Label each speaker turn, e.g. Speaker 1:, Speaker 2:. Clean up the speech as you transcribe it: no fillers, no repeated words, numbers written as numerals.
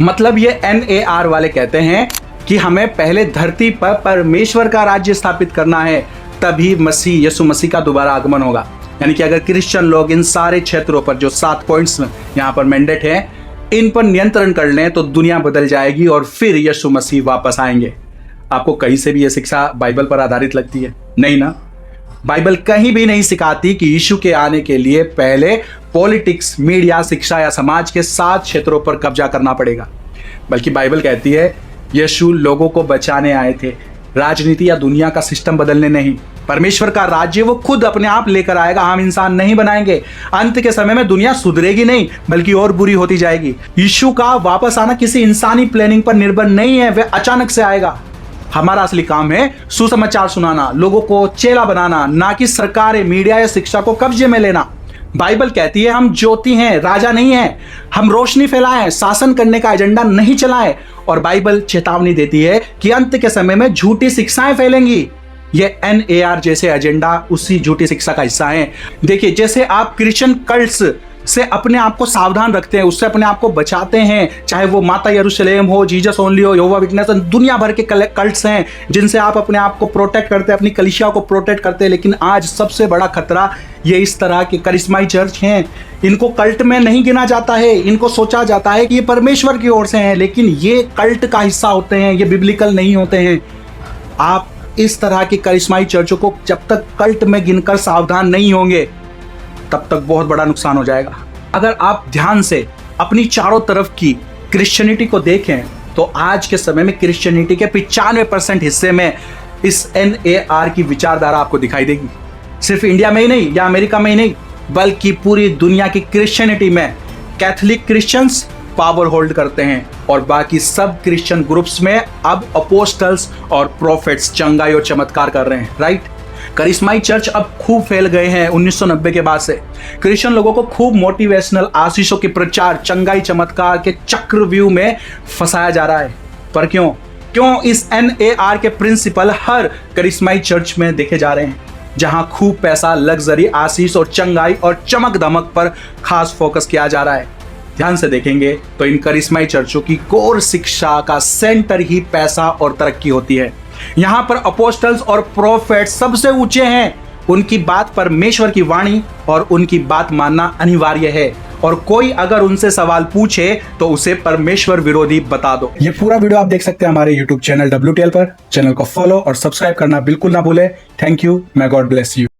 Speaker 1: मतलब ये NAR वाले कहते हैं कि हमें पहले धरती पर परमेश्वर का राज्य स्थापित करना है, तभी मसीह यीशु मसीह का दोबारा आगमन होगा। यानी कि अगर क्रिश्चियन लोग इन सारे क्षेत्रों पर जो 7 पॉइंट्स यहाँ पर मैंडेट है, इन पर नियंत्रण कर लें तो दुनिया बदल जाएगी और फिर यीशु मसीह वापस आएंगे। आपको कहीं से भी यह शिक्षा बाइबल पर आधारित लगती है? नहीं ना। बाइबल कहीं भी नहीं सिखाती कि यीशु के आने के लिए पहले पॉलिटिक्स, मीडिया, शिक्षा या समाज के 7 क्षेत्रों पर कब्जा करना पड़ेगा। बल्कि बाइबल कहती है यीशु लोगों को बचाने आए थे, राजनीति या दुनिया का सिस्टम बदलने नहीं। परमेश्वर का राज्य वो खुद अपने आप लेकर आएगा, हम इंसान नहीं बनाएंगे। अंत के समय में दुनिया सुधरेगी नहीं बल्कि और बुरी होती जाएगी। यीशु का वापस आना किसी इंसानी प्लानिंग पर निर्भर नहीं है, वह अचानक से आएगा। हमारा असली काम है सुसमाचार सुनाना, लोगों को चेला बनाना, ना कि सरकारें, मीडिया या शिक्षा को कब्जे में लेना। बाइबल कहती है हम ज्योति हैं, राजा नहीं हैं। हम रोशनी फैलाएं, शासन करने का एजेंडा नहीं चलाएं। और बाइबल चेतावनी देती है कि अंत के समय में झूठी शिक्षाएं फैलेंगी। ये NAR जैसे एजेंडा उसी झूठी शिक्षा का हिस्सा है। देखिए, जैसे आप क्रिश्चियन कल्ट्स से अपने आप को सावधान रखते हैं, उससे अपने आप को बचाते हैं, चाहे वो माता यरूशलेम हो, जीसस ओनली हो, यहोवा विटनेस, दुनिया भर के कल्ट्स हैं जिनसे आप अपने आप को प्रोटेक्ट करते हैं, अपनी कलीसिया को प्रोटेक्ट करते हैं। लेकिन आज सबसे बड़ा खतरा ये इस तरह के करिश्माई चर्च हैं। इनको कल्ट में नहीं गिना जाता है, इनको सोचा जाता है कि ये परमेश्वर की ओर से हैं, लेकिन ये कल्ट का हिस्सा होते हैं, ये बिब्लिकल नहीं होते हैं। आप इस तरह की करिश्माई चर्चों को जब तक कल्ट में गिनकर सावधान नहीं होंगे तब तक बहुत बड़ा नुकसान हो जाएगा। अगर आप ध्यान से अपनी चारों तरफ की क्रिश्चियनिटी को देखें तो आज के समय में क्रिश्चियनिटी के 95% हिस्से में इस NAR की विचारधारा आपको दिखाई देगी। सिर्फ इंडिया में ही नहीं या अमेरिका में ही नहीं, बल्कि पूरी दुनिया की क्रिश्चियनिटी में कैथोलिक क्रिश्चियंस पावर होल्ड करते हैं और बाकी सब क्रिश्चियन ग्रुप्स में अब अपोस्टल्स और प्रोफेट्स चंगाई और चमत्कार कर रहे हैं। राइट? करिश्माई चर्च अब खूब फैल गए हैं 1990 के बाद से। क्रिश्चियन लोगों को खूब मोटिवेशनल आशीषों के प्रचार, चंगाई, चमत्कार के चक्रव्यूह में फंसाया जा रहा है। पर क्यों इस NAR के प्रिंसिपल हर करिश्माई चर्च में देखे जा रहे हैं, जहां खूब पैसा, लग्जरी, आशीष और चंगाई और चमक धमक पर खास फोकस किया जा रहा है। ध्यान से देखेंगे तो इन करिश्माई चर्चों की कोर शिक्षा का सेंटर ही पैसा और तरक्की होती है। यहाँ पर अपोस्टल्स और प्रोफेट सबसे ऊंचे हैं। उनकी बात परमेश्वर की वाणी और उनकी बात मानना अनिवार्य है। और कोई अगर उनसे सवाल पूछे तो उसे परमेश्वर विरोधी बता दो। ये पूरा वीडियो आप देख सकते हैं हमारे YouTube चैनल WTL पर। चैनल को फॉलो और सब्सक्राइब करना बिल्कुल ना भूले। Thank you. may God bless you।